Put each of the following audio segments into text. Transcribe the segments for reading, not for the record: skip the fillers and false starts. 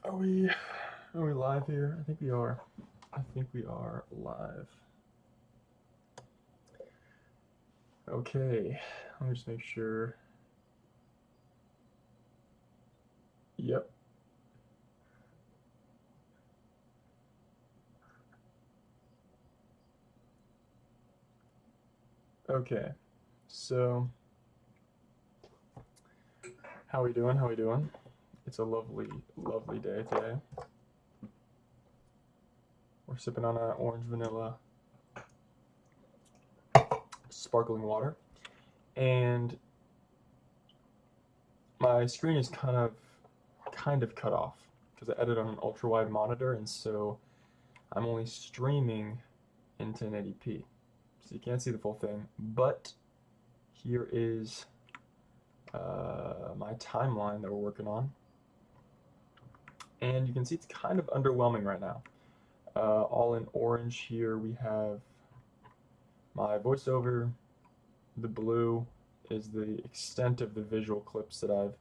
Are we live here? I think we are. I think we are live. Okay, let me just make sure. Yep. Okay. So, how we doing? How we doing? It's a lovely, lovely day today. We're sipping on an orange vanilla sparkling water, and my screen is kind of cut off because I edit on an ultra wide monitor, and so I'm only streaming in 1080p, so you can't see the full thing. But here is my timeline that we're working on, and you can see it's kind of underwhelming right now. All in orange here we have my voiceover. The blue is the extent of the visual clips that I've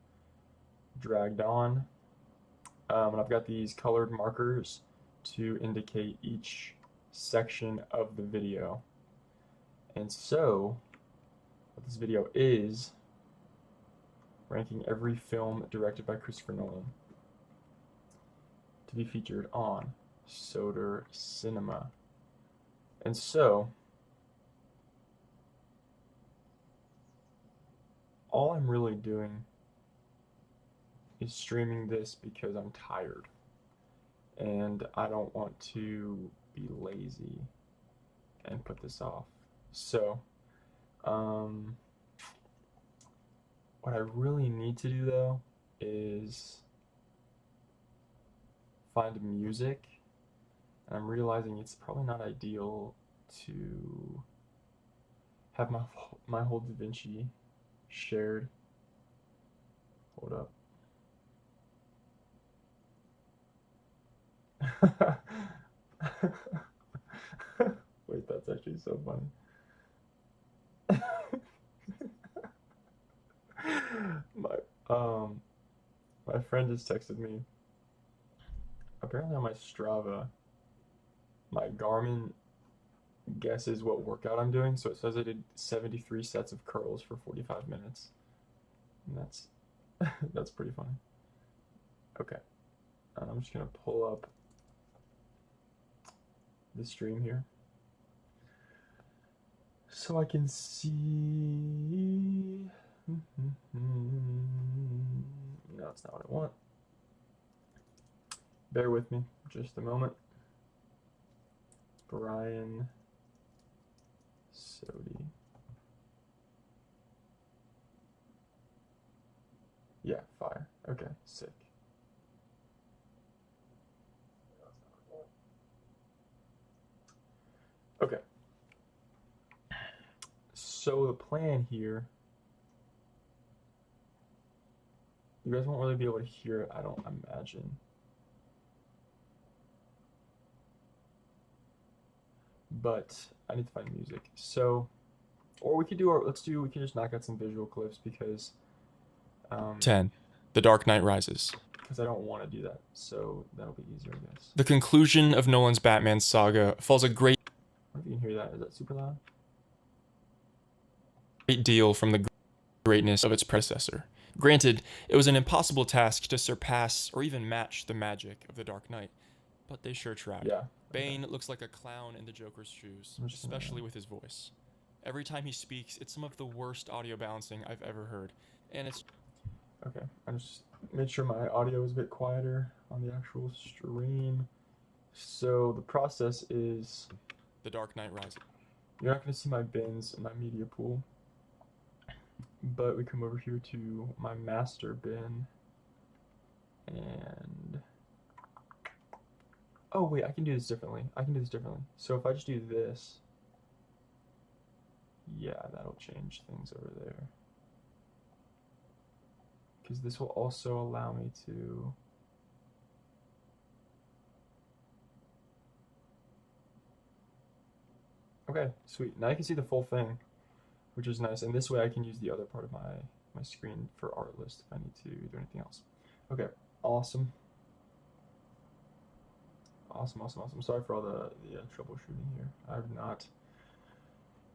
dragged on. And I've got these colored markers to indicate each section of the video. And so, what this video is, ranking every film directed by Christopher Nolan to be featured on Soder Cinema. And so, all I'm really doing is streaming this because I'm tired and I don't want to be lazy and put this off. So, what I really need to do though is find music, and I'm realizing it's probably not ideal to have my whole Davinci shared. Hold up. Wait, that's actually so funny. my my friend just texted me. Apparently on my Strava, my Garmin guesses what workout I'm doing, so it says I did 73 sets of curls for 45 minutes. And that's that's pretty funny. Okay. And I'm just gonna pull up the stream here so I can see. No, it's not what I want. Bear with me just a moment. Brian Sodi. Yeah, fire. Okay, sick. Okay. So the plan here, you guys won't really be able to hear it, I don't imagine. But I need to find music. So, or we could do we can just knock out some visual clips because 10. The Dark Knight Rises. Because I don't want to do that, so that'll be easier, I guess. The conclusion of Nolan's Batman saga falls a great I don't know if you can hear that. Is that super loud? deal from the greatness of its predecessor. Granted, it was an impossible task to surpass or even match the magic of The Dark Knight, but they sure tried. Yeah. Bane looks like a clown in the Joker's shoes, especially with his voice. Every time he speaks, it's some of the worst audio balancing I've ever heard, and it's... Okay, I just made sure my audio is a bit quieter on the actual stream. So the process is... The Dark Knight Rises. You're not going to see my bins in my media pool, but we come over here to my master bin, and... Oh wait, I can do this differently. So if I just do this, yeah, that'll change things over there. Because this will also allow me to... Okay, sweet. Now you can see the full thing. which is nice. And this way I can use the other part of my screen for art list if I need to do anything else. Okay, awesome. Awesome. Sorry for all the troubleshooting here. I've not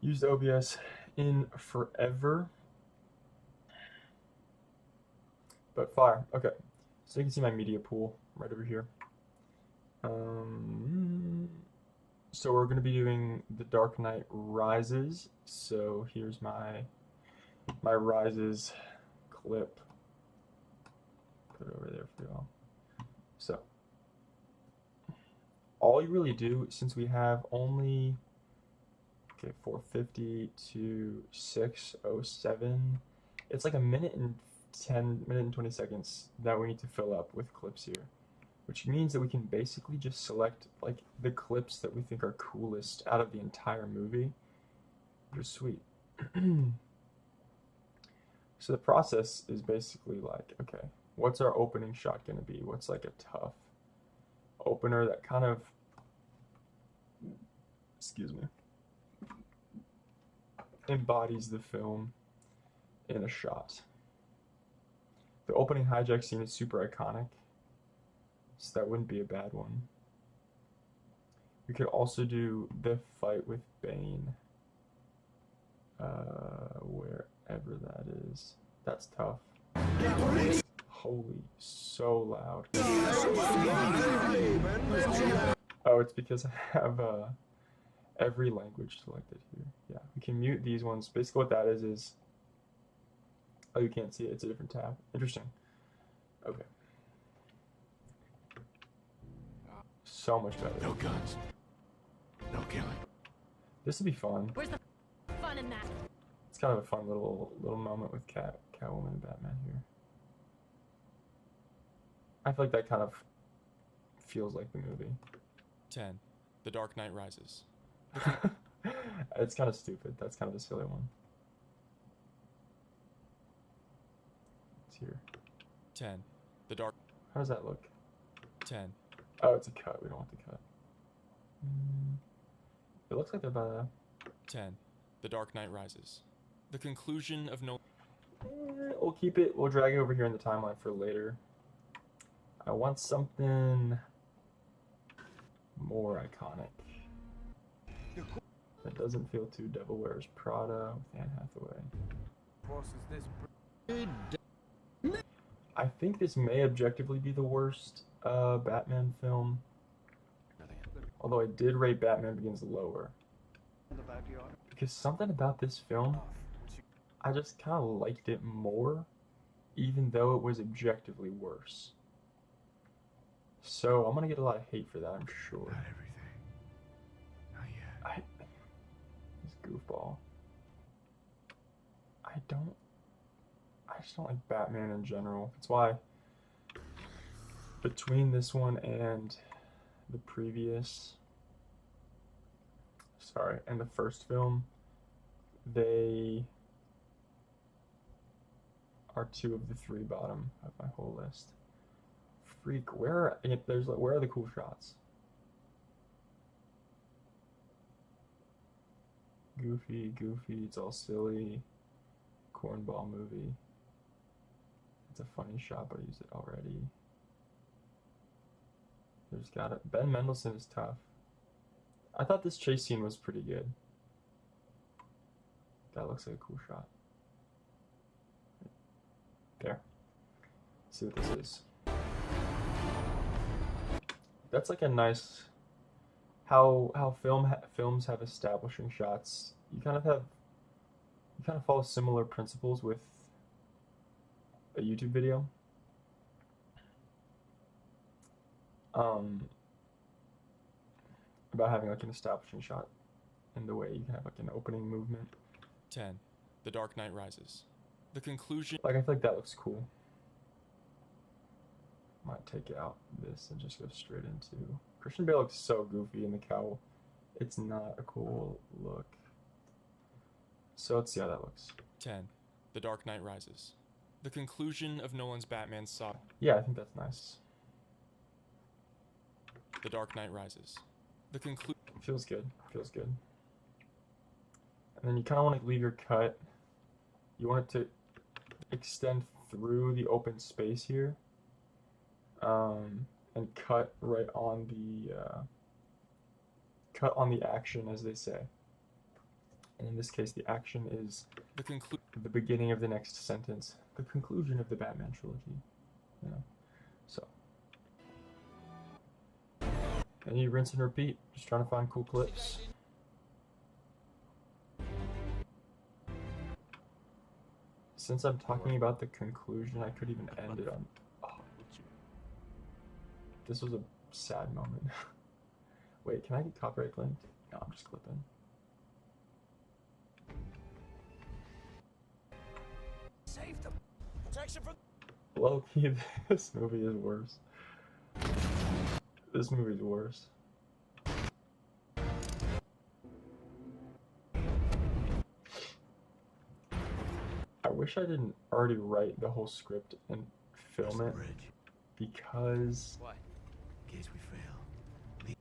used OBS in forever. But fire. Okay, so you can see my media pool right over here. So we're going to be doing The Dark Knight Rises. So here's my Rises clip. Put it over there for y'all. So all you really do, since we have only 450 to 607, it's like a minute and 20 seconds that we need to fill up with clips here, which means that we can basically just select like the clips that we think are coolest out of the entire movie, which is sweet. So the process is basically like, okay, what's our opening shot gonna be? What's like a tough opener that kind of, excuse me, embodies the film in a shot. The opening hijack scene is super iconic, so that wouldn't be a bad one. We could also do the fight with Bane, wherever that is. That's tough. Holy, so loud. Oh, it's because I have every language selected here. Yeah, we can mute these ones. Basically what that is oh, you can't see it. It's a different tab. Interesting. Okay. So much better. No guns. No killing. This would be fun. Where's the fun in that? It's kind of a fun little moment with Catwoman and Batman here. I feel like that kind of feels like the movie. 10. The Dark Knight Rises. It's kind of stupid. That's kind of a silly one. It's here. 10. The Dark. How does that look? 10. Oh, it's a cut. We don't want the cut. It looks like they're about to... 10. The Dark Knight Rises. The conclusion of no. We'll keep it. We'll drag it over here in the timeline for later. I want something more iconic. That doesn't feel too Devil Wears Prada with Anne Hathaway. I think this may objectively be the worst Batman film. Although I did rate Batman Begins lower. Because something about this film, I just kind of liked it more, even though it was objectively worse. So I'm gonna get a lot of hate for that, I'm sure. Not everything. Not yet. This goofball. I just don't like Batman in general. That's why between this one and the previous, and the first film, they are two of the three bottom of my whole list. Freak, where are the cool shots? Goofy, it's all silly. Cornball movie. It's a funny shot, but I used it already. There's got it. Ben Mendelsohn is tough. I thought this chase scene was pretty good. That looks like a cool shot. There. Let's see what this is. That's like a nice how films have establishing shots. You kind of follow similar principles with a YouTube video. About having like an establishing shot in the way you can have like an opening movement. 10. The Dark Knight Rises. The conclusion. Like I feel like that looks cool. Might take out this and just go straight into... Christian Bale looks so goofy in the cowl. It's not a cool look. So let's see how that looks. 10. The Dark Knight Rises. The conclusion of Nolan's Batman saga. Yeah, I think that's nice. The Dark Knight Rises. The conclusion. Feels good. And then you kind of want to leave your cut. You want it to extend through the open space here, and cut right on the action, as they say. And in this case, the action is the beginning of the next sentence, the conclusion of the Batman trilogy. You know, so. And you rinse and repeat, just trying to find cool clips. Since I'm talking about the conclusion, I could even end it on. Oh, this was a sad moment. Wait, can I get copyright claimed? No, I'm just clipping. Save them. Protection from. Low-key, this movie is worse. This movie's worse. I wish I didn't already write the whole script and film it, because What? In case we fail.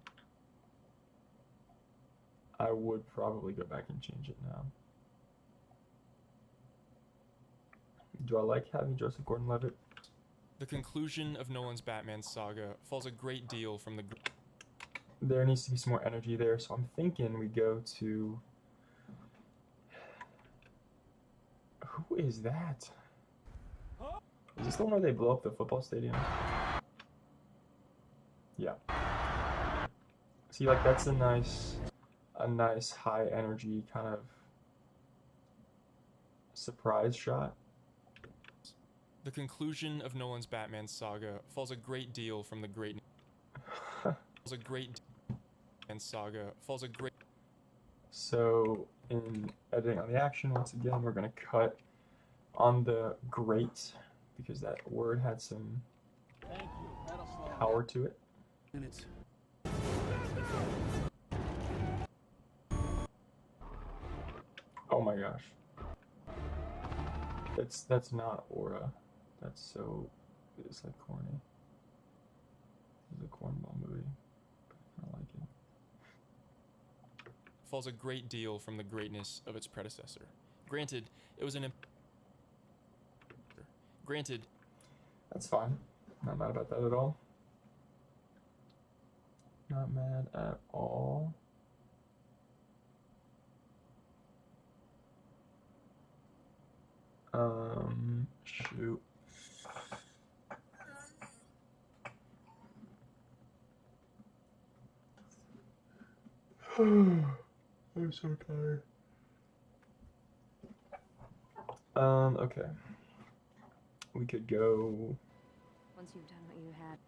I would probably go back and change it now. Do I like having Joseph Gordon-Levitt? The conclusion of Nolan's Batman saga falls a great deal from the. There needs to be some more energy there, so I'm thinking we go to. Who is that? Is this the one where they blow up the football stadium? Yeah. See, like, that's a nice high energy kind of surprise shot. The conclusion of Nolan's Batman saga falls a great deal from the great. So in editing on the action, once again, we're gonna cut on the great, because that word had some power to it. Minutes. Oh my gosh. That's not aura. It's like corny. This is a cornball movie. But I like it. Falls a great deal from the greatness of its predecessor. Granted, it was an. Granted. That's fine. Not mad about that at all. Not mad at all. Shoot. I'm so tired. Okay. We could go. Once you've done what you had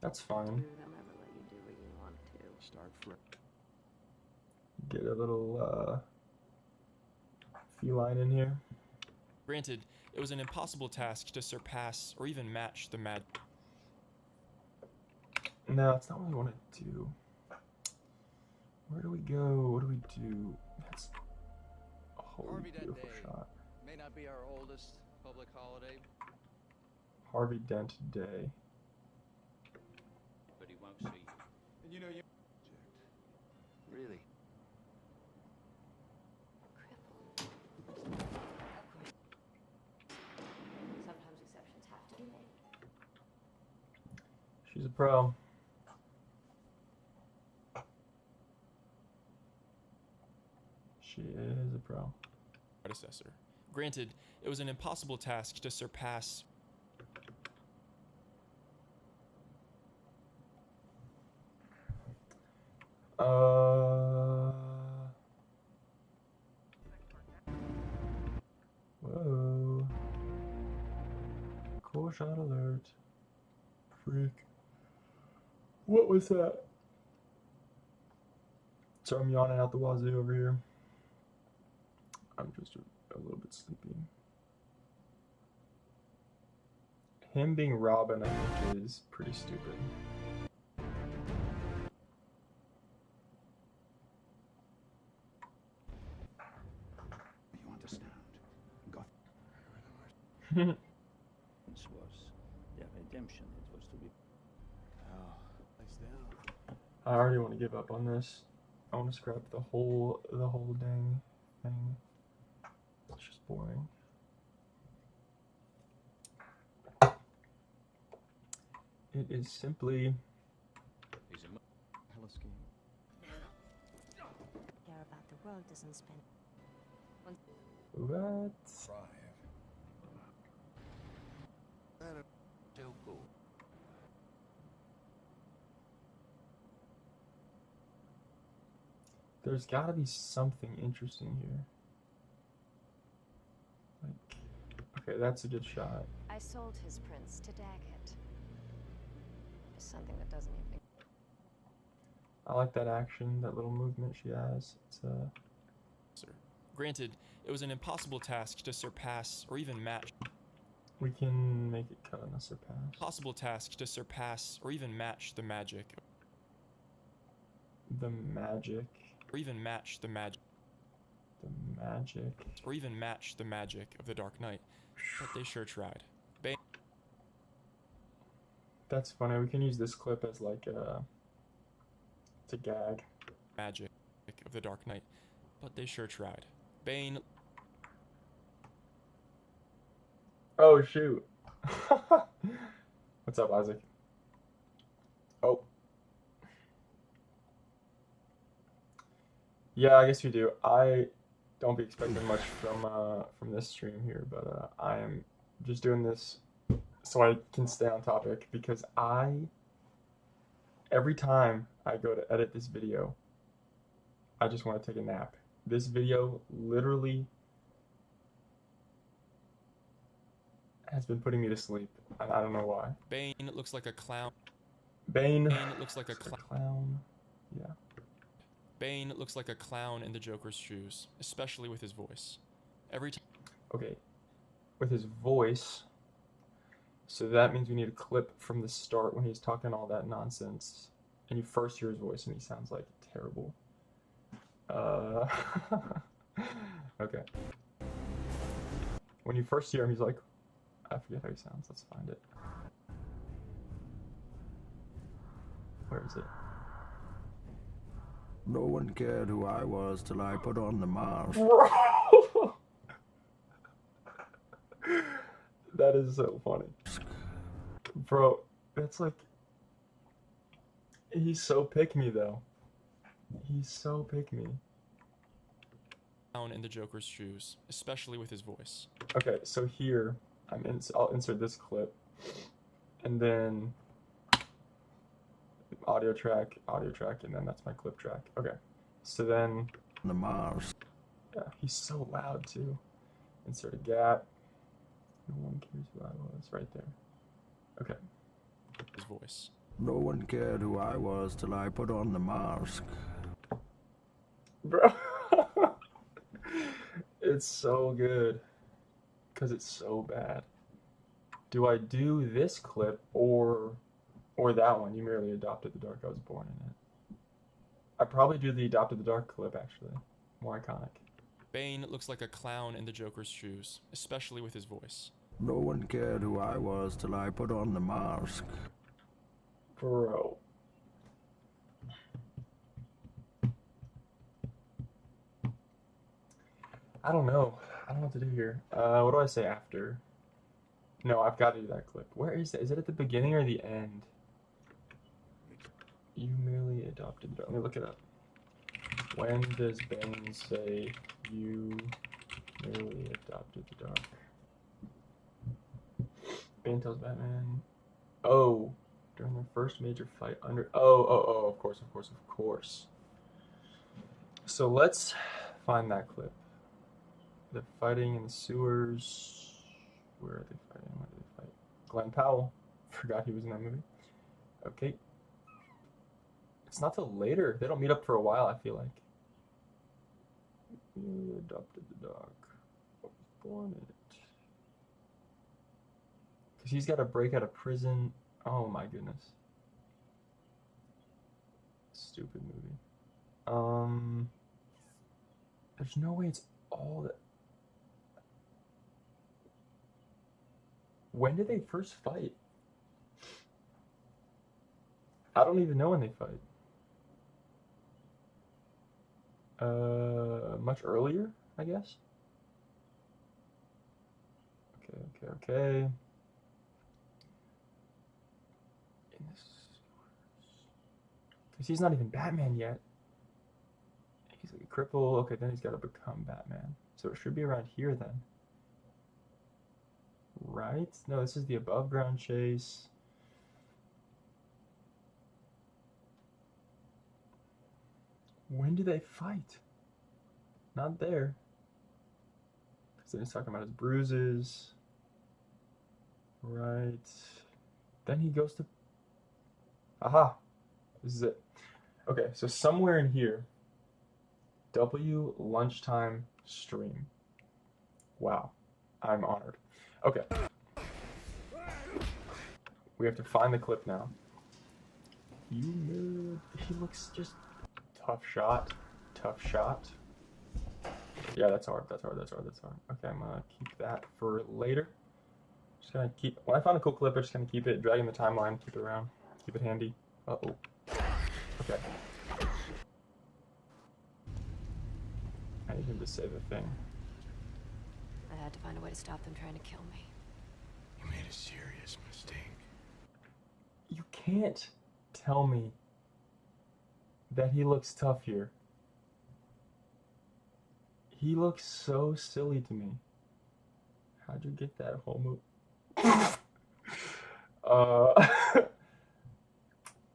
That's to fine. do, they'll never let you do what you want to. Start flip. Get a little feline in here. Granted, it was an impossible task to surpass or even match the mad. No, it's not what I want to do. Where do we go? What do we do? That's a holy Harvey Dent beautiful Day shot. may not be our oldest public holiday, Harvey Dent Day. but he won't see you. And you know you. Really? Sometimes exceptions have to be made. She's a pro. She is a pro. Predecessor. Granted, it was an impossible task to surpass. Whoa. Cool shot alert. Freak. What was that? So I'm yawning out the wazoo over here. I'm just a little bit sleepy. Him being Robin, I think, is pretty stupid. You understand? Goth. This was their redemption. It was to be. Oh, nice down. I already want to give up on this. I want to scrap the whole dang nothing. It's just boring. It is simply Hello, scheme. Care about the world doesn't spend. what? Too cool. There's got to be something interesting here. Like, okay, that's a good shot. I sold his prince to Daggett. Just something that doesn't even. I like that action, that little movement she has. It's Granted, it was an impossible task to surpass or even match. we can make it cut on a surpass. Possible task to surpass or even match the magic. The magic. Or even match the magic. The magic. Or even match the magic of the Dark Knight. But they sure tried. That's funny. We can use this clip as like a gag. Magic of the Dark Knight. But they sure tried. Bane. Oh shoot. What's up, Isaac? Oh. Yeah, I guess we do. I don't be expecting much from this stream here, but I am just doing this so I can stay on topic because every time I go to edit this video, I just want to take a nap. This video literally has been putting me to sleep. I don't know why. Bane looks like a clown. Bane looks like a clown. Yeah. Bane looks like a clown in the Joker's shoes, especially with his voice. Every time. Okay. With his voice. So that means we need a clip from the start when he's talking all that nonsense. And you first hear his voice and he sounds like terrible. Okay. When you first hear him, he's like, I forget how he sounds. Let's find it. Where is it? No one cared who I was till I put on the mask. Bro! That is so funny. Bro, that's like... He's so pick-me, though. He's so pick-me. Clown in the Joker's shoes, especially with his voice. Okay, so here, I'll insert this clip. And then... audio track, and then that's my clip track. Okay, so then... The mask. Yeah, he's so loud, too. Insert a gap. No one cares who I was. Right there. Okay. His voice. No one cared who I was till I put on the mask. Bro. It's so good. Because it's so bad. Do I do this clip or that one? You merely adopted the dark. I was born in it. I'd probably do the adopted the dark clip, actually. More iconic. Bane looks like a clown in the Joker's shoes, especially with his voice. No one cared who I was till I put on the mask. Bro. I don't know. I don't know what to do here. What do I say after? No, I've got to do that clip. Where is it? Is it at the beginning or the end? You merely adopted the dark. Let me look it up. When does Bane say you merely adopted the dark? Bane tells Batman. Oh, during their first major fight under. Oh, of course. So let's find that clip. They're fighting in the sewers. Where are they fighting? Where do they fight? Glenn Powell. Forgot he was in that movie. Okay. It's not till later. They don't meet up for a while, I feel like. You adopted the dog. I was born in it. Because he's got to break out of prison. Oh my goodness. Stupid movie. There's no way it's all that. When did they first fight? I don't even know when they fight. Much earlier? I guess. Okay. In this, because he's not even Batman yet. He's like a cripple. Okay, then he's got to become Batman. So it should be around here then. Right? No, this is the above ground chase. When do they fight? Not there. Because then he's talking about his bruises. Right. Then he goes to... Aha! This is it. Okay, so somewhere in here, W lunchtime stream. Wow. I'm honored. Okay. We have to find the clip now. You nerd. He looks just... Tough shot. Tough shot. Yeah, that's hard. Okay, I'm gonna keep that for later. Just gonna keep... When I find a cool clip, I'm just gonna keep it, drag in the timeline, keep it around, keep it handy. Uh-oh. Okay. I need him to say the thing. I had to find a way to stop them trying to kill me. You made a serious mistake. You can't tell me that he looks tough here. He looks so silly to me. How'd you get that whole move?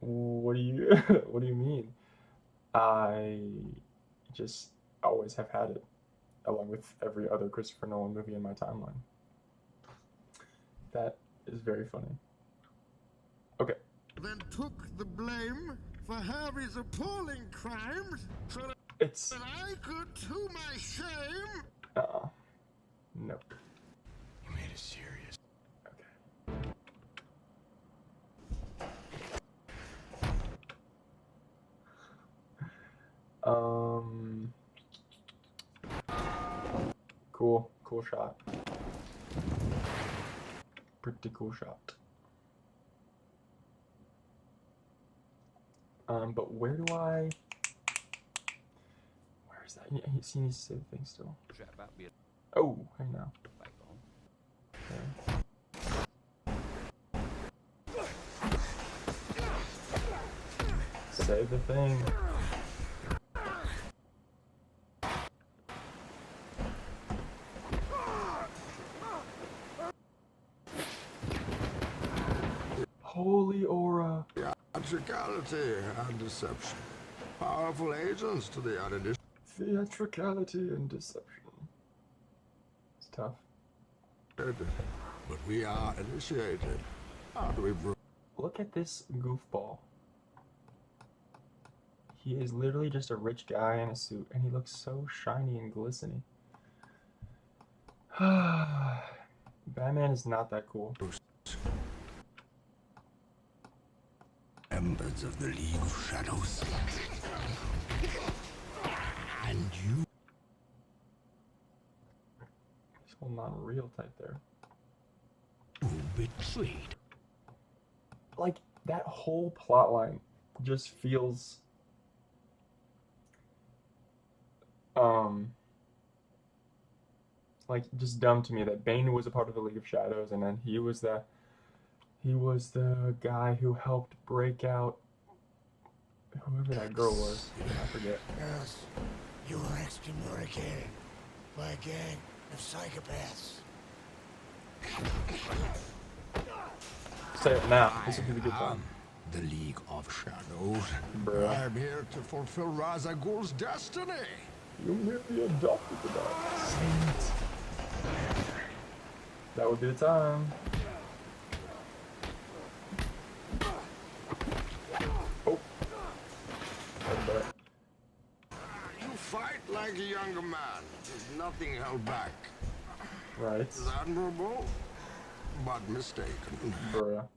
What do you mean? I just always have had it, along with every other Christopher Nolan movie in my timeline. That is very funny. Okay. Then took the blame for Harvey's appalling crimes so that It's... I could, to my shame... Nope. You made a serious... Okay. Cool shot. Pretty cool shot. But where do I... Where is that? He needs to say the thing still. Oh, hey now. Okay. Say the thing. Holy aura. Theatricality and deception. Powerful agents to the uninitiated. Theatricality and deception. It's tough. But we are initiated. How do we prove? Look at this goofball. He is literally just a rich guy in a suit, and he looks so shiny and glistening. Batman is not that cool. Members of the League of Shadows. And you... He's holding on real tight there. betrayed. Like, that whole plot line just feels... like, just dumb to me that Bane was a part of the League of Shadows, and then he was the guy who helped break out whoever that girl was. I forget. Yes, you were excommunicated by a gang of psychopaths. Say it now. This would be the good time. The League of Shadows. Bruh. I'm here to fulfill Ra's al Ghul's destiny. You merely adopted the dark saint. That would be the time. Oh. You fight like a younger man. There's nothing held back. Right. It's admirable, but mistaken. Bruh.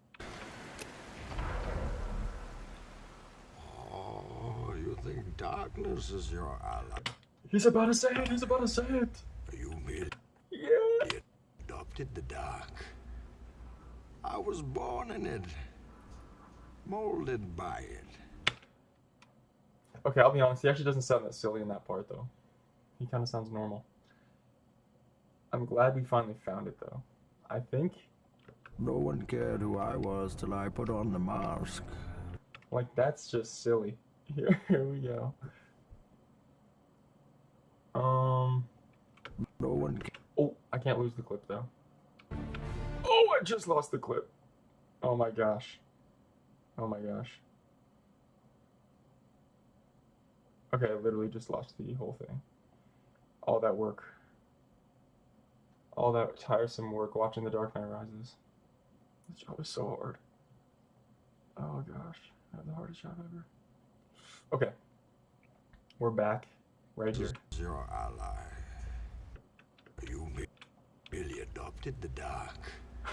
Oh, you think darkness is your ally? He's about to say it. He's about to say it. You merely Yeah. adopted the dark. I was born in it, molded by it. Okay, I'll be honest. He actually doesn't sound that silly in that part, though. He kind of sounds normal. I'm glad we finally found it though. I think No one cared who I was till I put on the mask. like that's just silly. Here we go. No one Oh, I can't lose the clip though. Oh, I just lost the clip. Oh my gosh. Oh my gosh. Okay, I literally just lost the whole thing. All that work. All that tiresome work watching The Dark Knight Rises. This job is so hard. Oh gosh. I have the hardest job ever. Okay. We're back. Right here. your ally. You merely adopted the dark.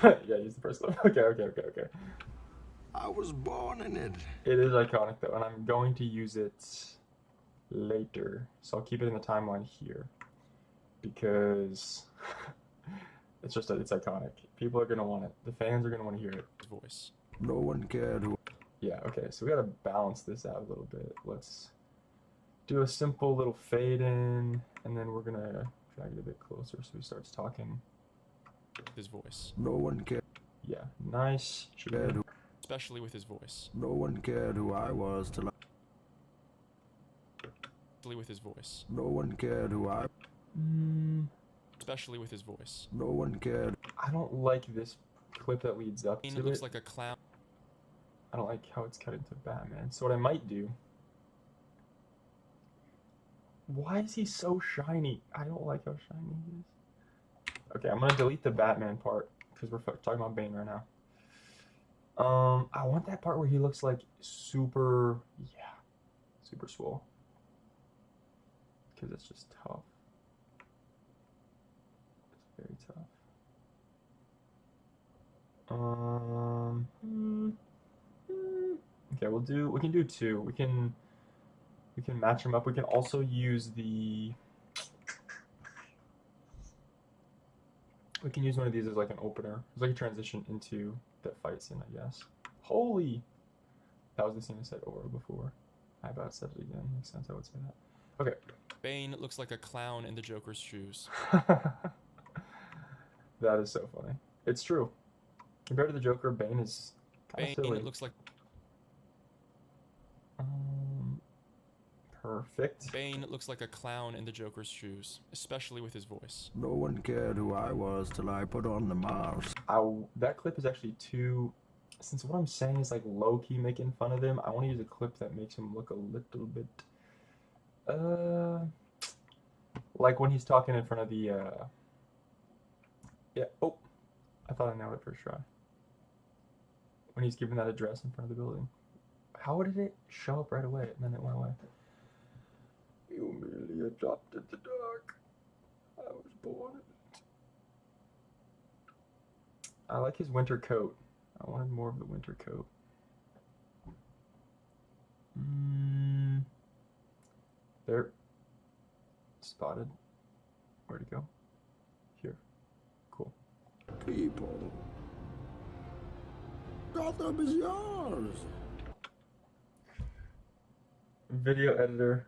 Yeah, use the first one. Okay. I was born in it. It is iconic though, and I'm going to use it later. So I'll keep it in the timeline here. Because it's iconic. People are gonna want it. The fans are gonna want to hear it. Voice. No one cared who. Yeah, okay, so we gotta balance this out a little bit. Let's do a simple little fade in, and then we're gonna drag it a bit closer so he starts talking. His voice. No one cared. Yeah, nice. Who, Especially with his voice. no one cared who I was till I. Especially with his voice. No one cared who I. Especially with his voice. No one cared. I don't like this clip that leads up It to looks it. like a clown. I don't like how it's cut into Batman. So what I might do... Why is he so shiny? I don't like how shiny he is. Okay, I'm gonna delete the Batman part, because we're talking about Bane right now. I want that part where he looks like super... Yeah. Super swole. Because it's just tough. It's very tough. Okay, we can do two. We can match them up. We can also use we can use one of these as like an opener. It's like a transition into that fight scene, I guess. Holy! That was the scene I said aura before. I about said it again. Makes sense, I would say that. Okay. Bane looks like a clown in the Joker's shoes. That is so funny. It's true. Compared to the Joker, Bane is kind of Bane silly. looks like Perfect. Bane looks like a clown in the Joker's shoes, especially with his voice. No one cared who I was till I put on the mask. That clip is actually too... Since what I'm saying is like low-key making fun of him, I want to use a clip that makes him look a little bit... like when he's talking in front of the... Yeah, oh! I thought I nailed it first try. When he's giving that address in front of the building. How did it show up right away and then it went away? You merely adopted the dark. I was born in it. I like his winter coat. I wanted more of the winter coat. There. Spotted. Where'd it go? Here. Cool. People. Gotham is yours. Video editor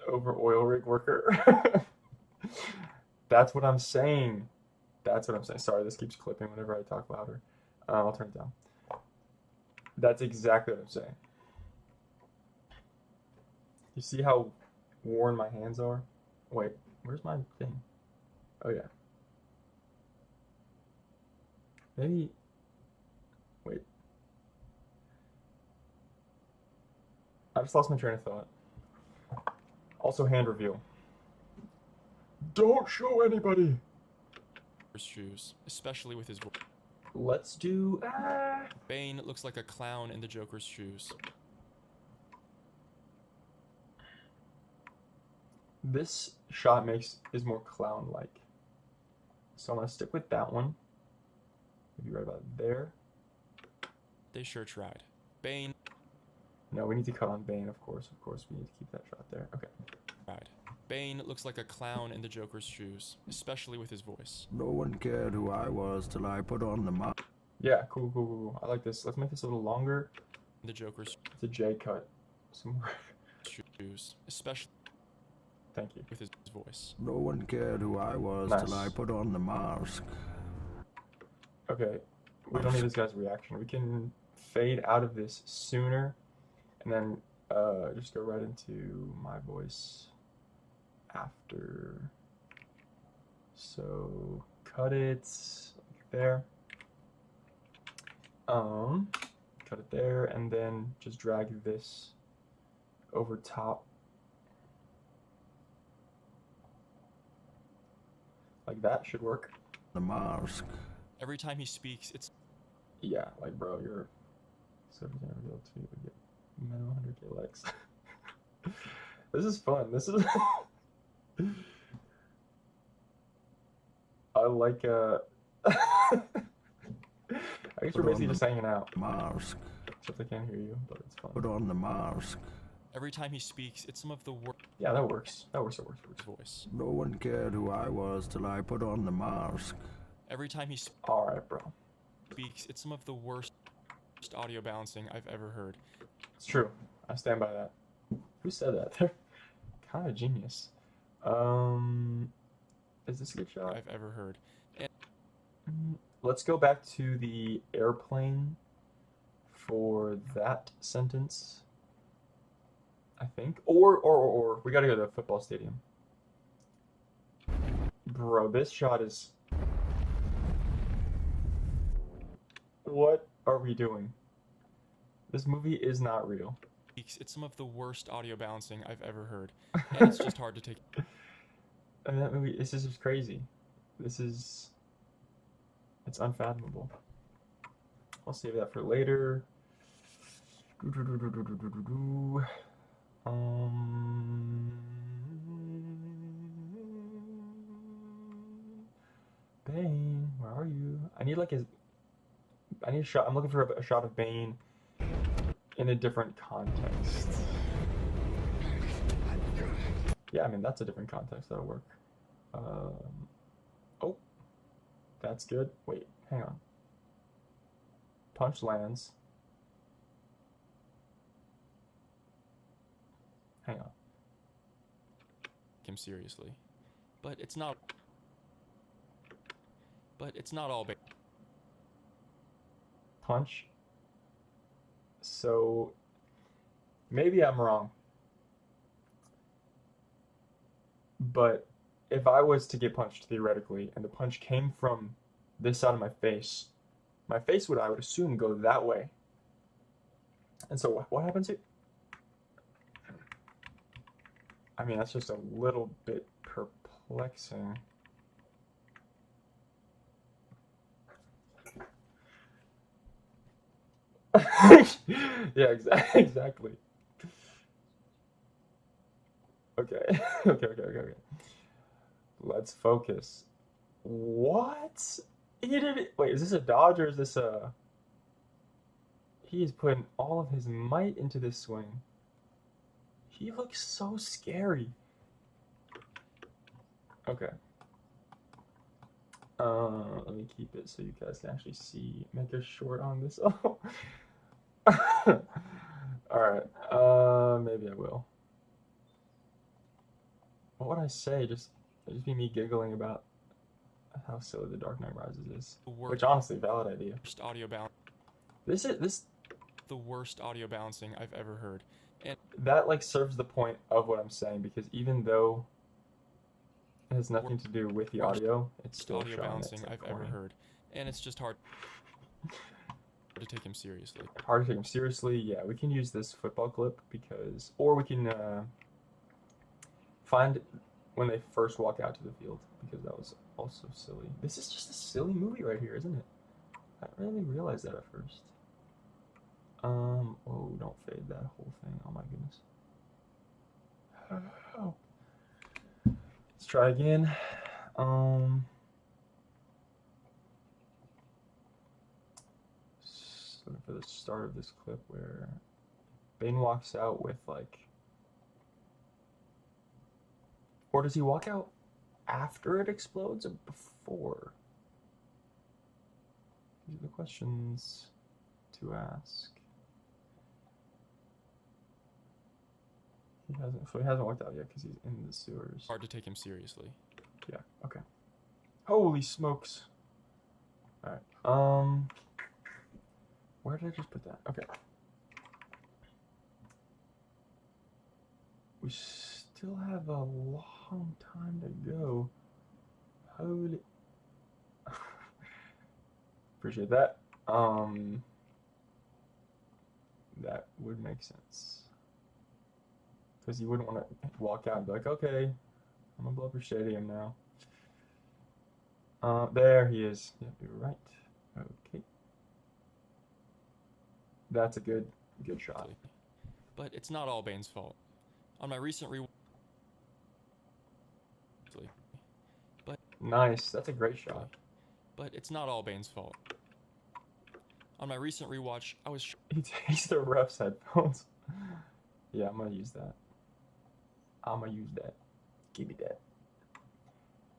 over oil rig worker. That's what I'm saying. That's what I'm saying. Sorry, this keeps clipping whenever I talk louder. I'll turn it down. That's exactly what I'm saying. You see how worn my hands are? Wait, where's my thing? Oh yeah. Maybe... Wait. I just lost my train of thought. Also, hand reveal. Don't show anybody! Shoes, especially with his voice. Let's do... Bane looks like a clown in the Joker's shoes. This shot is more clown-like. So I'm going to stick with that one. Maybe right about there. They sure tried. Bane. No, we need to cut on Bane, of course. Of course, we need to keep that shot there. Okay. Tried. Bane looks like a clown in the Joker's shoes, especially with his voice. No one cared who I was till I put on the mask. Yeah, cool. I like this. Let's make this a little longer. The Joker's It's a J cut. Some more. shoes, especially. Thank you. with his voice. No one cared who I was till I Nice. put on the mask. Okay, we don't need this guy's reaction. We can fade out of this sooner, and then just go right into my voice after. So cut it like there. Cut it there, and then just drag this over top. Like that should work. The mask. Every time he speaks, it's Yeah, like bro, you're 17 revealed to you would get minimum 100k likes. This is fun. This is I like I guess we're basically just hanging out. Mask. Except I can't hear you, but it's fun. Put on the mask. every time he speaks, it's some of the worst Yeah, that works. That works. That works. That works. voice. No one cared who I was till I put on the mask. Every time he All right, bro. speaks, it's some of the worst audio balancing I've ever heard. It's true. I stand by that. Who said that? They're kind of genius. Is this a good shot? I've ever heard. And Let's go back to the airplane for that sentence. I think. Or we gotta go to the football stadium. Bro, this shot is. What are we doing? This movie is not real. it's some of the worst audio balancing I've ever heard. And it's just hard to take. And that movie, this is just crazy. This is. It's unfathomable. I'll save that for later. Bane, where are you? I need like I need a shot. I'm looking for a shot of Bane in a different context. Yeah, I mean that's a different context. That'll work. Oh, that's good. Wait, hang on. Punch lands. Hang on. Him seriously. But it's not all bad. Punch. So maybe I'm wrong. But if I was to get punched theoretically and the punch came from this side of my face would, I would assume, go that way. And so what happens here? I mean, that's just a little bit perplexing. Yeah, exactly. Okay. Okay. Let's focus. What? He did it. Wait, is this a dodge or is this a... He is putting all of his might into this swing. He looks so scary. Okay. Let me keep it so you guys can actually see. Make a short on this. Oh. Alright. Maybe I will. What would I say? It'd just be me giggling about how silly The Dark Knight Rises is. Which honestly, valid idea. Worst audio balance. The worst audio balancing I've ever heard. And that like serves the point of what I'm saying, because even though it has nothing to do with the audio, it's still audio showing balancing it's, like, I've ever corny. heard. And it's just hard to take him seriously. Hard to take him seriously. Yeah, we can use this football clip because, or we can find when they first walk out to the field, because that was also silly. This is just a silly movie right here, isn't it? I didn't really realize that at first. Oh, don't fade that whole thing. Oh my goodness. Oh. Let's try again. Looking for the start of this clip where Bane walks out with like, or does he walk out after it explodes or before? These are the questions to ask. he hasn't walked out yet because he's in the sewers. Hard to take him seriously. Yeah, okay. Holy smokes. Alright, where did I just put that? Okay. We still have a long time to go. Holy... Appreciate that. That would make sense. Because you wouldn't want to walk out and be like, okay, I'm gonna blow up your stadium now. There he is. Yep, you're right. Okay. That's a good shot. But it's not all Bane's fault. On my recent Nice. That's a great shot. But it's not all Bane's fault. On my recent rewatch, I was He takes the ref's headphones. Yeah, I'm gonna use that. I'm gonna use that. Give me that.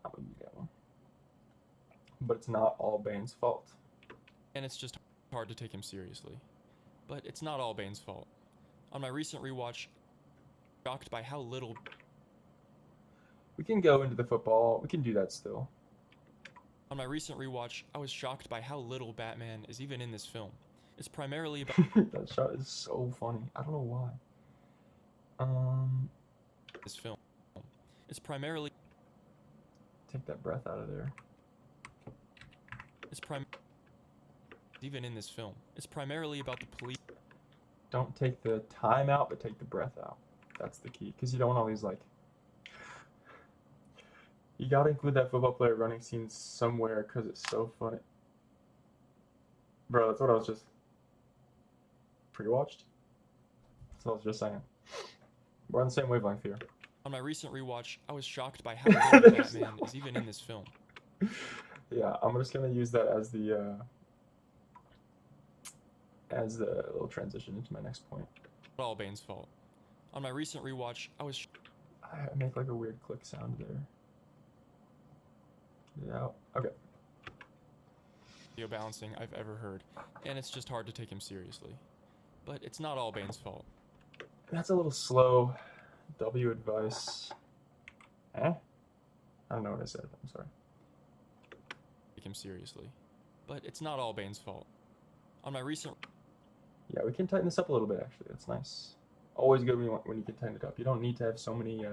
I'm gonna use that one. But it's not all Bane's fault. and it's just hard to take him seriously. But it's not all Bane's fault. On my recent rewatch, shocked by how little... We can go into the football. We can do that still. On my recent rewatch, I was shocked by how little Batman is even in this film. It's primarily about... That shot is so funny. I don't know why. This film. It's primarily... Take that breath out of there. It's even in this film. It's primarily about the police... Don't take the time out, but take the breath out. That's the key. Because you don't want all these, like... You gotta include that football player running scene somewhere because it's so funny. Bro, that's what I was just... Pre-watched? That's what I was just saying. We're on the same wavelength here. On my recent rewatch, I was shocked by how little Batman is even in this film. Yeah, I'm just gonna use that as the little transition into my next point. Not all Bane's fault. On my recent rewatch, I was... I make like a weird click sound there. Get it out. Okay. ...video balancing I've ever heard, and it's just hard to take him seriously. But it's not all Bane's fault. That's a little slow. W advice. Eh? I don't know what I said. I'm sorry. Take him seriously. But it's not all Bane's fault. On my recent... Yeah, we can tighten this up a little bit, actually. That's nice. Always good when you can tighten it up. You don't need to have so many,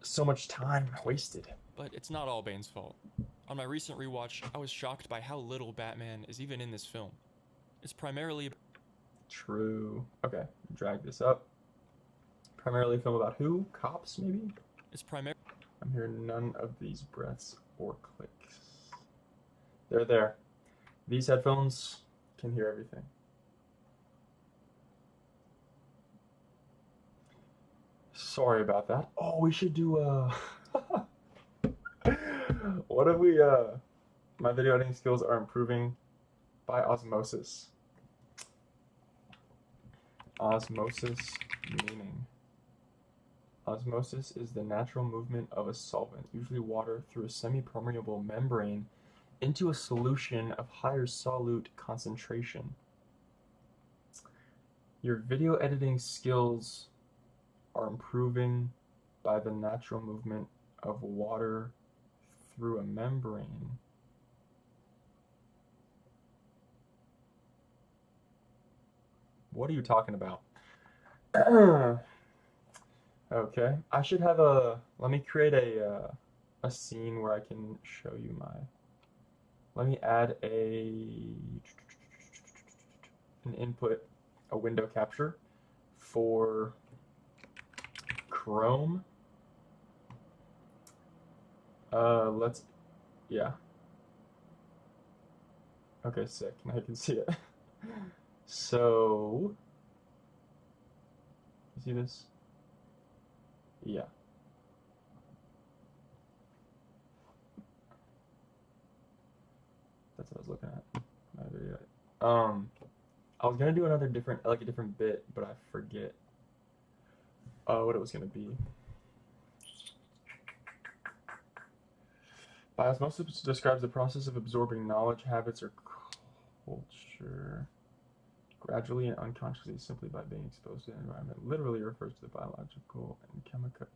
so much time wasted. But it's not all Bane's fault. On my recent rewatch, I was shocked by how little Batman is even in this film. It's primarily... True. Okay, drag this up. Primarily a film about who? Cops, maybe? It's primarily... I'm hearing none of these breaths or clicks. They're there. These headphones can hear everything. Sorry about that. Oh, we should do what if we my video editing skills are improving by osmosis. Osmosis meaning. Osmosis is the natural movement of a solvent, usually water, through a semi-permeable membrane into a solution of higher solute concentration. Your video editing skills are improving by the natural movement of water through a membrane. What are you talking about? Okay, I should have let me create a scene where I can show you my, let me add an input, a window capture for Chrome. Yeah. Okay, sick, now I can see it. So, you see this? Yeah. That's what I was looking at. My video. I was gonna do another different, like a different bit, but I forget what it was gonna be. By osmosis describes the process of absorbing knowledge, habits, or culture gradually and unconsciously simply by being exposed to the environment. Literally refers to the biological and chemical.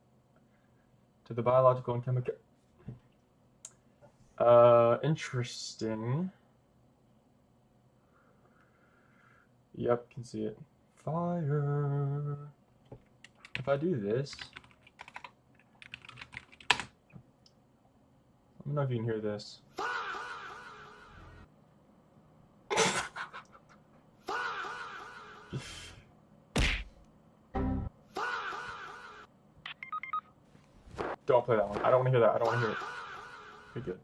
Interesting. Yep, can see it. Fire. If I do this, I don't know if you can hear this. Don't play that one. I don't want to hear that. I don't want to hear it. Be good.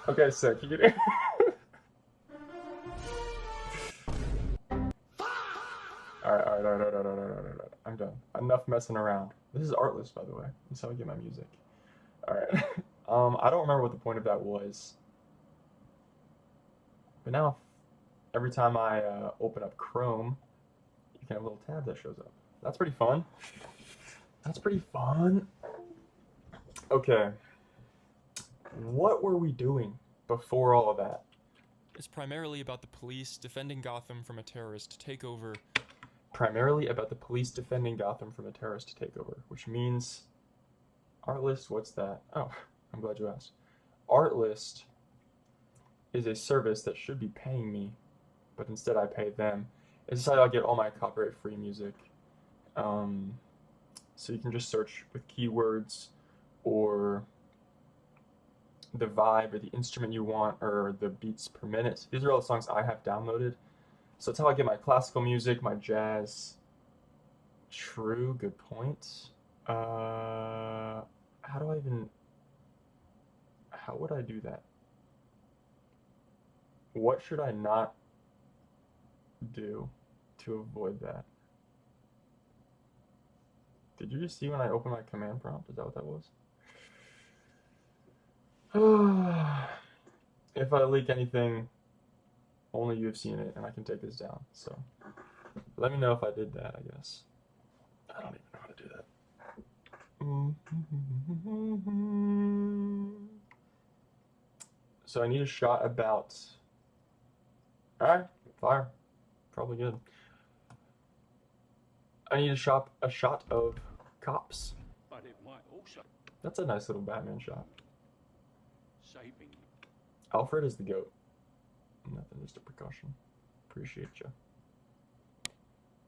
Okay, sick. You can. Alright. I'm done. Enough messing around. This is Artlist, by the way. That's how I get my music. Alright. I don't remember what the point of that was. But now, every time I open up Chrome, you can have a little tab that shows up. That's pretty fun. That's pretty fun. Okay. What were we doing before all of that? It's primarily about the police defending Gotham from a terrorist takeover. Primarily about the police defending Gotham from a terrorist takeover, which means Artlist, what's that? Oh, I'm glad you asked. Artlist is a service that should be paying me, but instead I pay them. It's how I get all my copyright-free music. So you can just search with keywords or the vibe or the instrument you want or the beats per minute. These are all the songs I have downloaded. So that's how I get my classical music, my jazz. True, good point. How would I do that? What should I not do to avoid that? Did you just see when I opened my command prompt? Is that what that was? If I leak anything, only you've seen it, and I can take this down. So let me know if I did that, I guess. I don't even know how to do that. So I need a shot about... Alright, fire. Probably good. I need a shot of cops. But it might also That's a nice little Batman shot. saving you. Alfred is the GOAT. Nothing, just a precaution. Appreciate you.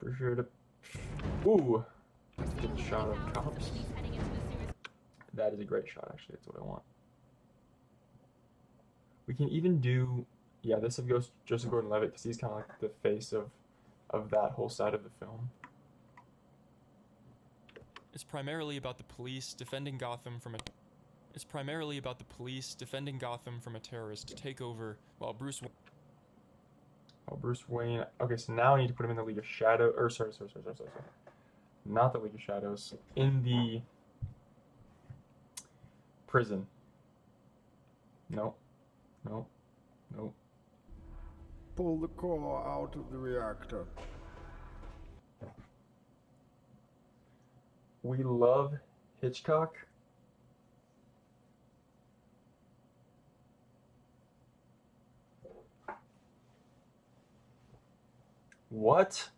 Appreciate it. Ooh! Let's get a shot of cops. That is a great shot, actually. That's what I want. We can even do... Yeah, this of Joseph Gordon-Levitt, because he's kind of like the face of that whole side of the film. It's primarily about the police defending Gotham from a... It's primarily about the police defending Gotham from a terrorist takeover while Bruce Wayne... Okay, so now I need to put him in the League of Shadows... Or, sorry. Not the League of Shadows. In the... prison. Nope. Pull the core out of the reactor. We love Hitchcock. What?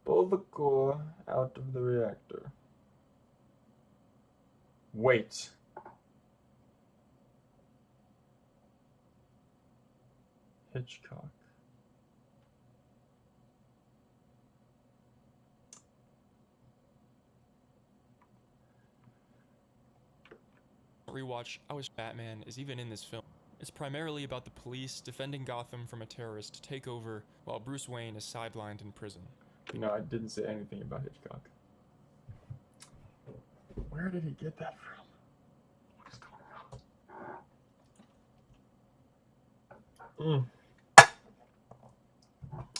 Pull the core out of the reactor. Wait. Hitchcock. Rewatch I Was Batman is even in this film. It's primarily about the police defending Gotham from a terrorist takeover while Bruce Wayne is sidelined in prison. You know, I didn't say anything about Hitchcock. Where did he get that from? What is going on?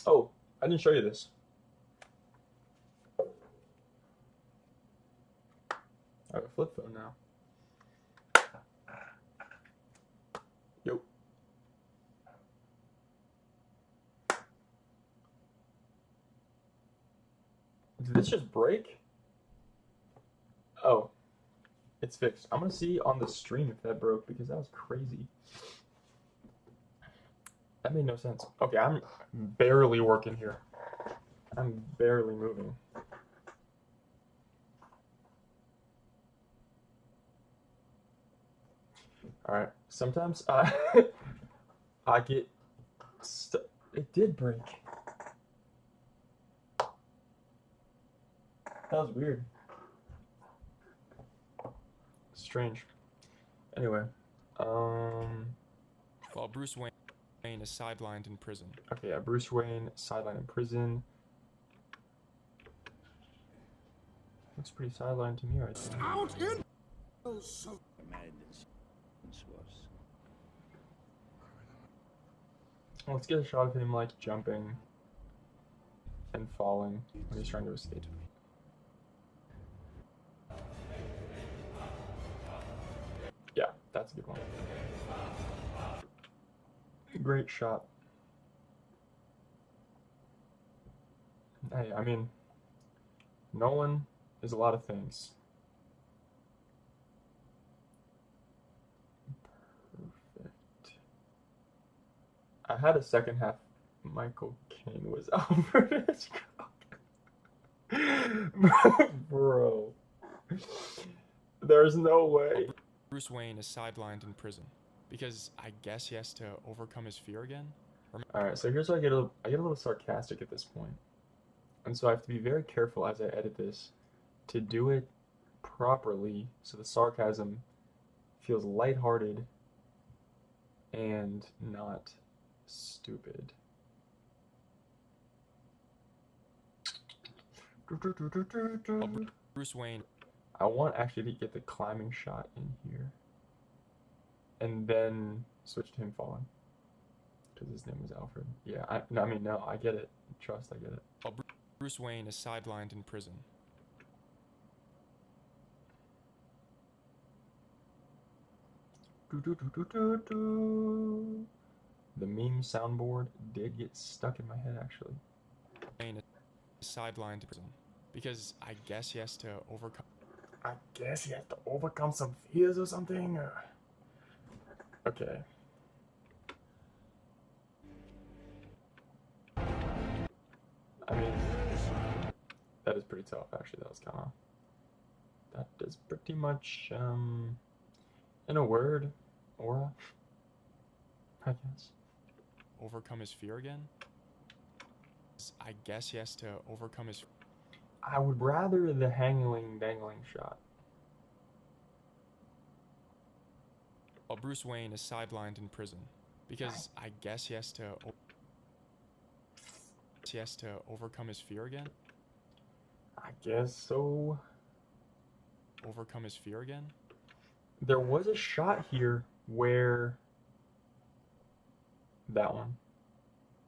Oh, I didn't show you this. I have a flip phone now. Yo. Did this just break? Oh, it's fixed. I'm gonna see on the stream if that broke because that was crazy. That made no sense. Okay, I'm barely working here. I'm barely moving. Alright, sometimes I get it did break. That was weird. Strange. Anyway, While Bruce Wayne is sidelined in prison. okay, yeah, Bruce Wayne sidelined in prison. Looks pretty sidelined to me right there. Out in. Madness was. Let's get a shot of him like jumping and falling when he's trying to escape. Yeah, that's a good one. Great shot. Hey, I mean, Nolan is a lot of things. Perfect. I had a second half Michael Caine was Alfred Hitchcock. Bro. There's no way. Bruce Wayne is sidelined in prison because I guess he has to overcome his fear again. Alright, so here's where I get a little sarcastic at this point. And so I have to be very careful as I edit this to do it properly so the sarcasm feels lighthearted and not stupid. Bruce Wayne. I want actually to get the climbing shot in here. And then switch to him falling. Because his name was Alfred. Yeah, I get it. Trust, I get it. While Bruce Wayne is sidelined in prison. The meme soundboard did get stuck in my head, actually. Wayne is sidelined in prison because I guess he has to overcome. I guess he has to overcome some fears or something. Okay. I mean, that is pretty tough, actually. That is pretty much, in a word, aura, I guess. Overcome his fear again? I guess he has to overcome his. I would rather the hangling dangling shot. While Bruce Wayne is sidelined in prison because I guess he has to. He has to overcome his fear again? I guess so. Overcome his fear again? There was a shot here where that one.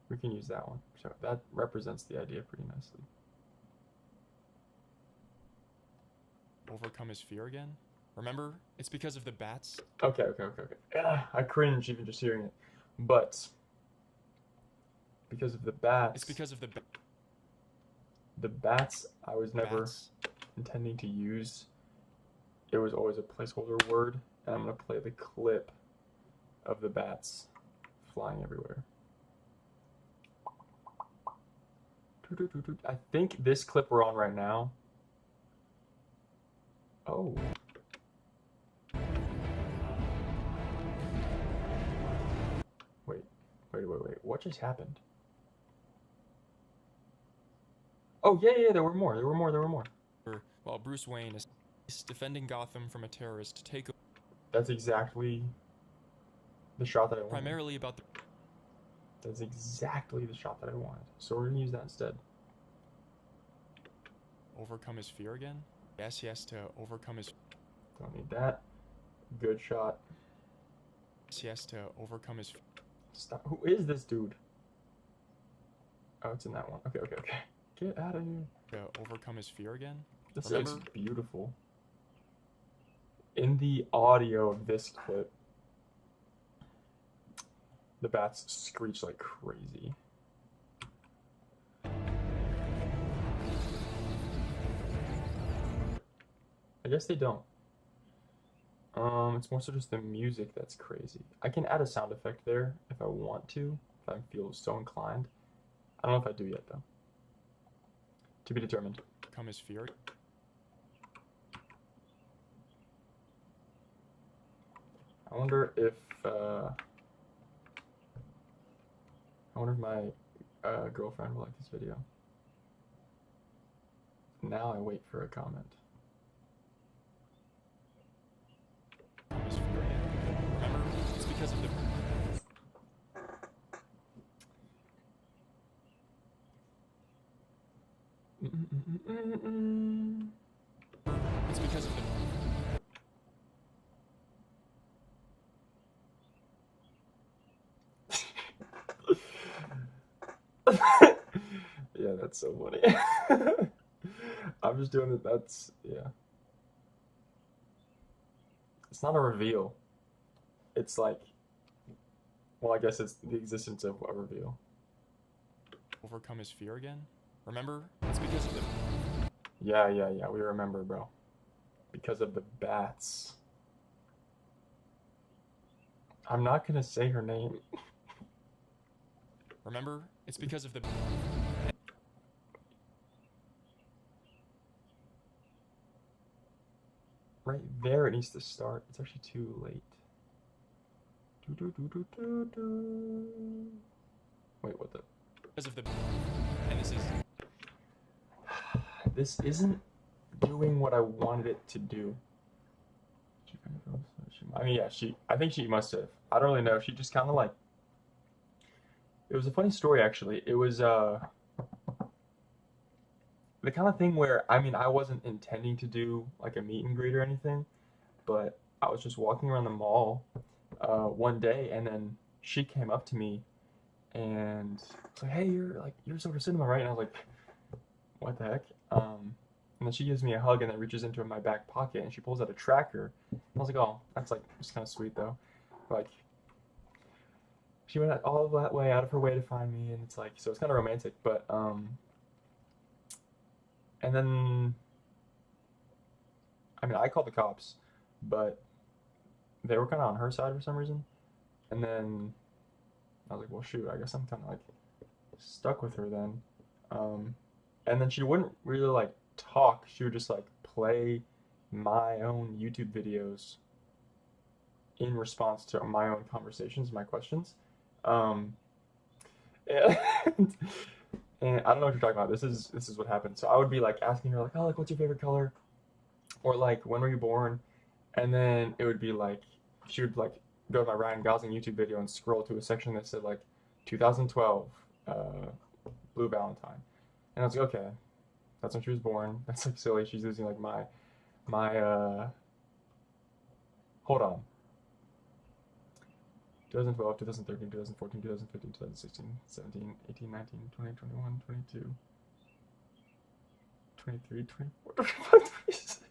We can use that one. So that represents the idea pretty nicely. Overcome his fear again? Remember, it's because of the bats. Okay. I cringe even just hearing it. But because of the bats. It's because of the bats I was never bats. intending to use. It was always a placeholder word, and I'm gonna play the clip of the bats flying everywhere. I think this clip we're on right now. Oh. Wait. What just happened? Oh, yeah, there were more. While Bruce Wayne is defending Gotham from a terrorist takeover. That's exactly the shot that I wanted. Primarily about the. That's exactly the shot that I wanted. So we're gonna use that instead. Overcome his fear again? Yes, he has to overcome his. Don't need that. Good shot. Yes, he has to overcome his. Stop. Who is this dude? Oh, it's in that one. Okay. Get out of here. To overcome his fear again? This Remember? looks beautiful. In the audio of this clip, the bats screech like crazy. I guess they don't. It's more so just the music that's crazy. I can add a sound effect there if I want to, if I feel so inclined. I don't know if I do yet, though. To be determined. Come his fear. I wonder if my girlfriend will like this video. Now I wait for a comment. Come his fear again. Remember, it's because of the. It's because of the. Yeah, that's so funny. I'm just doing it. That's, yeah. It's not a reveal. It's like, well, I guess it's the existence of a reveal. Overcome his fear again? Remember? It's because of the. Yeah, we remember, bro. Because of the bats. I'm not gonna say her name. Remember? It's because of the. Right there it needs to start. It's actually too late. Wait, what the? Because of the. And this is. This isn't doing what I wanted it to do. I mean, yeah, I think she must have. I don't really know. She just kind of like. It was a funny story, actually. It was the kind of thing where, I mean, I wasn't intending to do like a meet and greet or anything, but I was just walking around the mall one day, and then she came up to me and was like, "Hey, you're Soda Cinema, right?" And I was like, "What the heck?" And then she gives me a hug and then reaches into my back pocket and she pulls out a tracker. And I was like, "Oh, that's like just kind of sweet though." Like, she went all that way out of her way to find me, and it's like, so it's kind of romantic, but and then, I mean, I called the cops, but they were kind of on her side for some reason. And then I was like, well, shoot, I guess I'm kind of like stuck with her then. And then she wouldn't really like talk. She would just like play my own YouTube videos in response to my own conversations, my questions. And, and I don't know what you're talking about. This is what happened. So I would be like asking her like, "Oh, like what's your favorite color?" Or like, "When were you born?" And then it would be like, she would like go to my Ryan Gosling YouTube video and scroll to a section that said like 2012 Blue Valentine. And I was like, okay, that's when she was born. That's like silly. She's using like my hold on. 2012, 2013, 2014, 2015, 2016, 17, 18, 19, 20, 21, 22, 23, 24, 25, 26.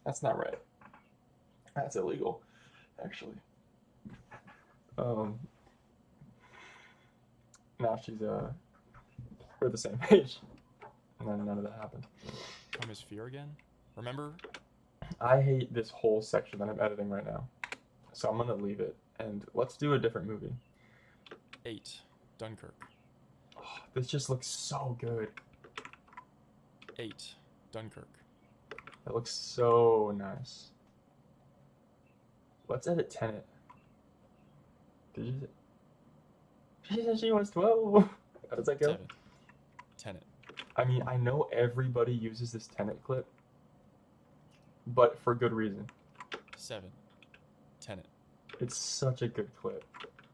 That's not right. That's illegal, actually. Now she's we're the same age, and then none of that happened. Come his fear again? Remember? I hate this whole section that I'm editing right now, so I'm gonna leave it and let's do a different movie. 8. Dunkirk. Oh, this just looks so good. 8. Dunkirk. That looks so nice. Let's edit Tenet. Did you? She said she was 12. How does that go? 7. Tenet. I mean, I know everybody uses this Tenet clip, but for good reason. 7. Tenet. It's such a good clip.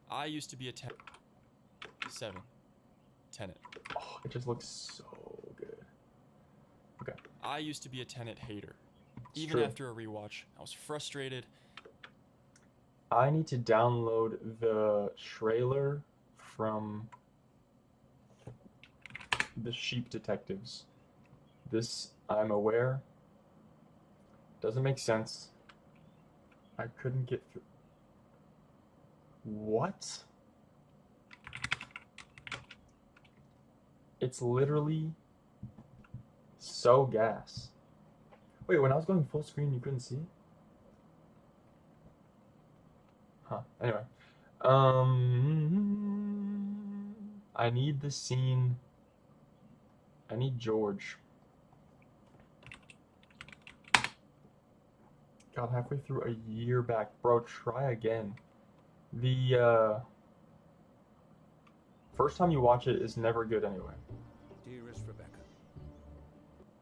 I used to be a 7. Tenet. Oh, it just looks so good. Okay. I used to be a Tenet hater. It's Even true. after a rewatch, I was frustrated. I need to download the trailer from the Sheep Detectives. This, I'm aware, doesn't make sense. I couldn't get through. What? It's literally so gas. Wait, when I was going full screen, you couldn't see it? Huh. Anyway. I need the scene. I need George. God, halfway through a year back. Bro, try again. The, first time you watch it is never good anyway. Dearest Rebecca.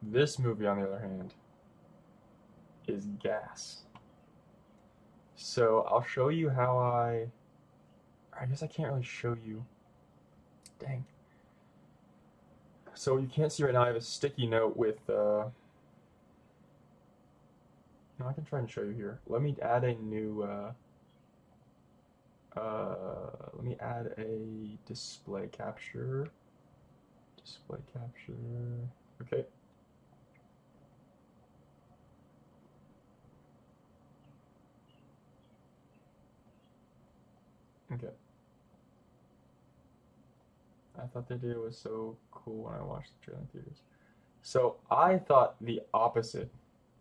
This movie, on the other hand, is gas. So I'll show you how I guess I can't really show you. Dang. So you can't see right now, I have a sticky note with, no, I can try and show you here. Let me add a new, let me add a display capture. Display capture. Okay. Okay. I thought the idea was so cool when I watched the trailer in theaters. So I thought the opposite.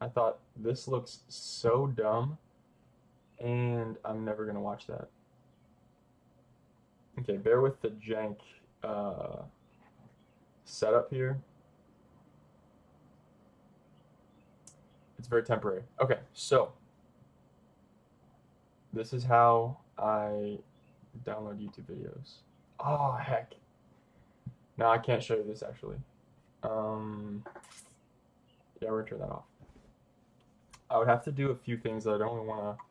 I thought this looks so dumb, and I'm never gonna watch that. Okay, bear with the jank setup here. It's very temporary. Okay, so this is how I download YouTube videos. Oh, heck. No, I can't show you this actually. Yeah, we're gonna turn that off. I would have to do a few things that I don't want to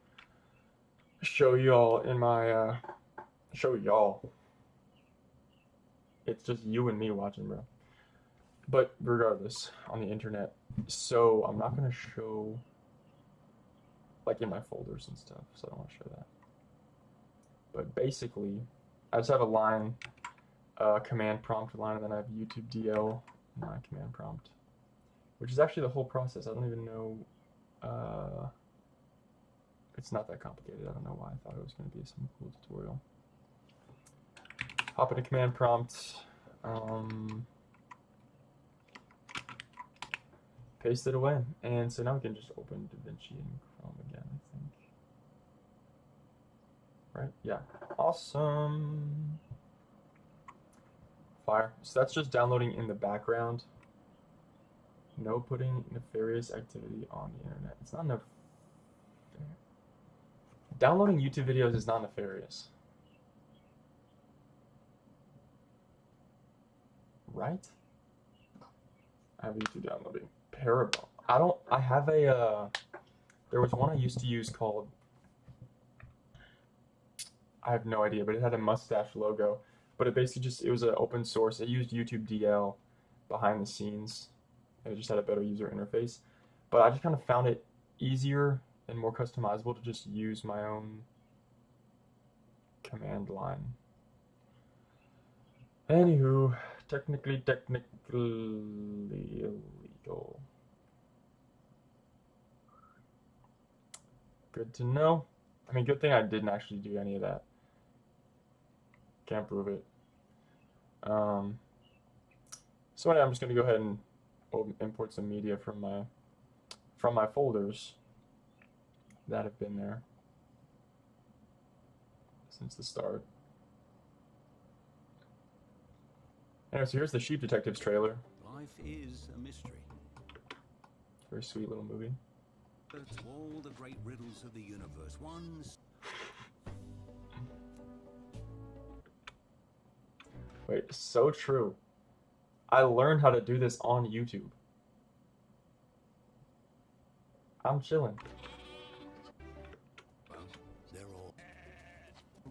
show y'all in my, show y'all. It's just you and me watching, bro. But regardless, on the internet. So I'm not gonna show, like, in my folders and stuff, so I don't want to show that. But basically, I just have a line, command prompt line, and then I have YouTube DL, my command prompt, which is actually the whole process. I don't even know, it's not that complicated. I don't know why I thought it was going to be some cool tutorial. Hop into command prompt, paste it away, and so now we can just open Davinci and Chrome again, I think. Right? Yeah. Awesome. Fire. So that's just downloading in the background. No putting nefarious activity on the internet. It's not nefarious. Downloading YouTube videos is not nefarious. Right? I have YouTube downloading. Parable. I have a, there was one I used to use called, I have no idea, but it had a mustache logo. But it basically just, it was an open source. It used YouTube DL behind the scenes. And it just had a better user interface. But I just kind of found it easier and more customizable to just use my own command line. Anywho, technically illegal. Good to know. I mean, good thing I didn't actually do any of that. Can't prove it. So anyway, I'm just gonna go ahead and import some media from my folders that have been there since the start. Anyway, so here's the Sheep Detectives trailer. Life is a mystery. Very sweet little movie. To all the great riddles of the universe, one's Wait, so true. I learned how to do this on YouTube. I'm chilling. well, they're all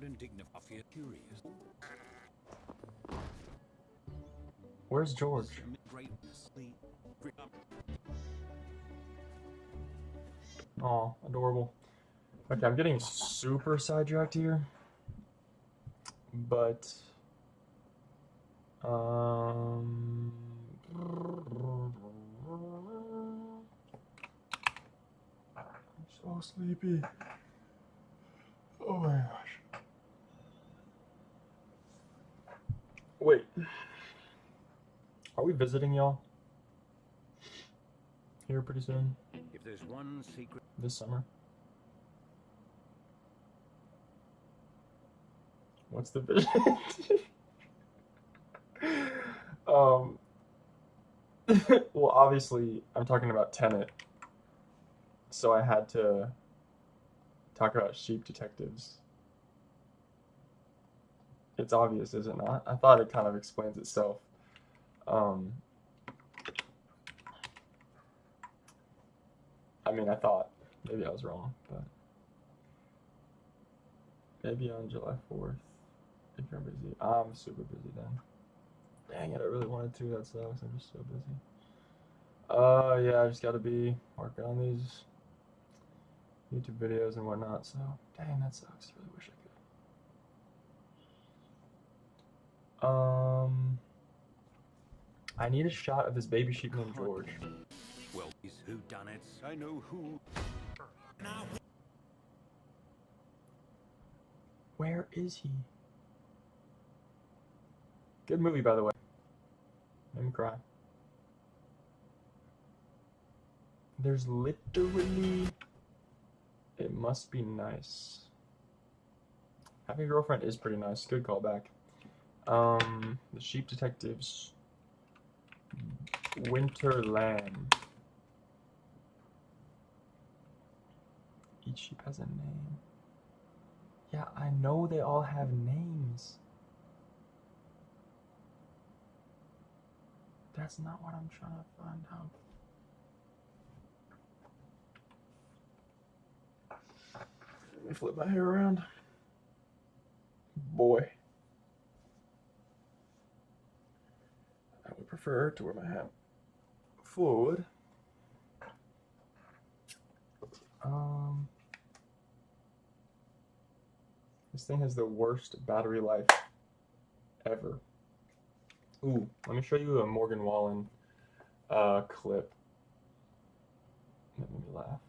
and dignified, curious. Where's George? Greatness. Oh, adorable. Okay, I'm getting super sidetracked here. But I'm so sleepy. Oh my gosh. Wait. we visiting y'all here pretty soon? If there's one secret... This summer? What's the vision? Well, obviously, I'm talking about Tenet, so I had to talk about sheep detectives. It's obvious, is it not? I thought it kind of explains itself. I mean, I thought. Maybe I was wrong, but maybe on July 4th, if you're busy. I'm super busy then. Dang it, I really wanted to. That sucks. I'm just so busy. Yeah, I just gotta be working on these YouTube videos and whatnot, so dang, that sucks. Really wish I could. I need a shot of this baby sheep named George. Well, he's whodunits. I know who... Where is he? Good movie, by the way. Made me cry. There's literally... It must be nice. Having a girlfriend is pretty nice. Good callback. The Sheep Detectives. Winterland. Each sheep has a name. Yeah, I know they all have names. That's not what I'm trying to find out. Let me flip my hair around. Boy. I would prefer to wear my hat forward. This thing has the worst battery life ever. Ooh, let me show you a Morgan Wallen clip. That made me laugh.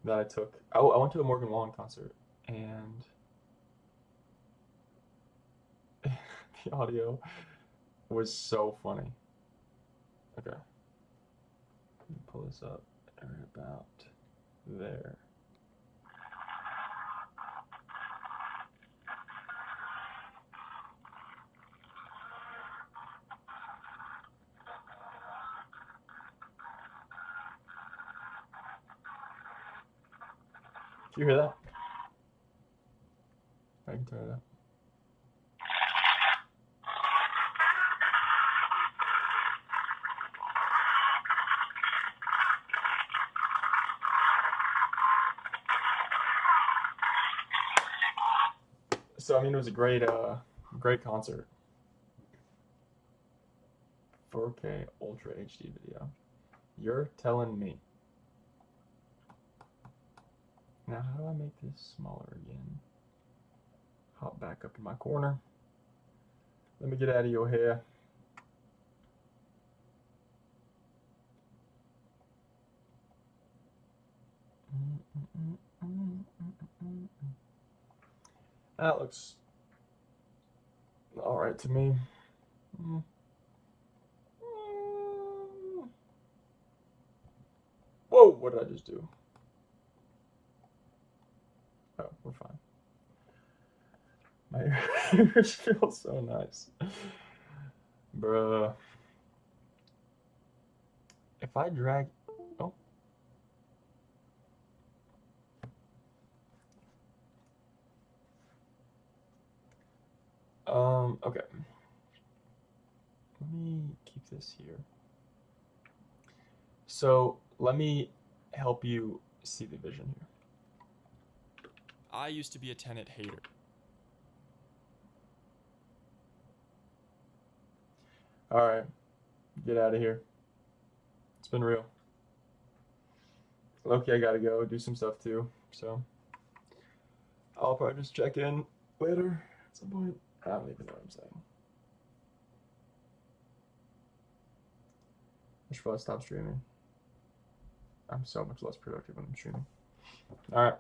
That I took. Oh, I went to a Morgan Wallen concert, and the audio was so funny. Okay, let me pull this up right about there. Do you hear that? I can turn it up. So I mean, it was a great concert. 4K Ultra HD video. You're telling me. Now, how do I make this smaller again? Hop back up in my corner. Let me get out of your hair. That looks all right to me. Whoa, what did I just do? Oh, we're fine. My ears feel so nice. Bruh. If I drag... Oh. Okay. Let me keep this here. So, let me help you see the vision here. I used to be a Tenet hater. Alright. Get out of here. It's been real. Loki, I gotta go do some stuff too, so I'll probably just check in later at some point. I don't even know what I'm saying. I should probably stop streaming. I'm so much less productive when I'm streaming. Alright.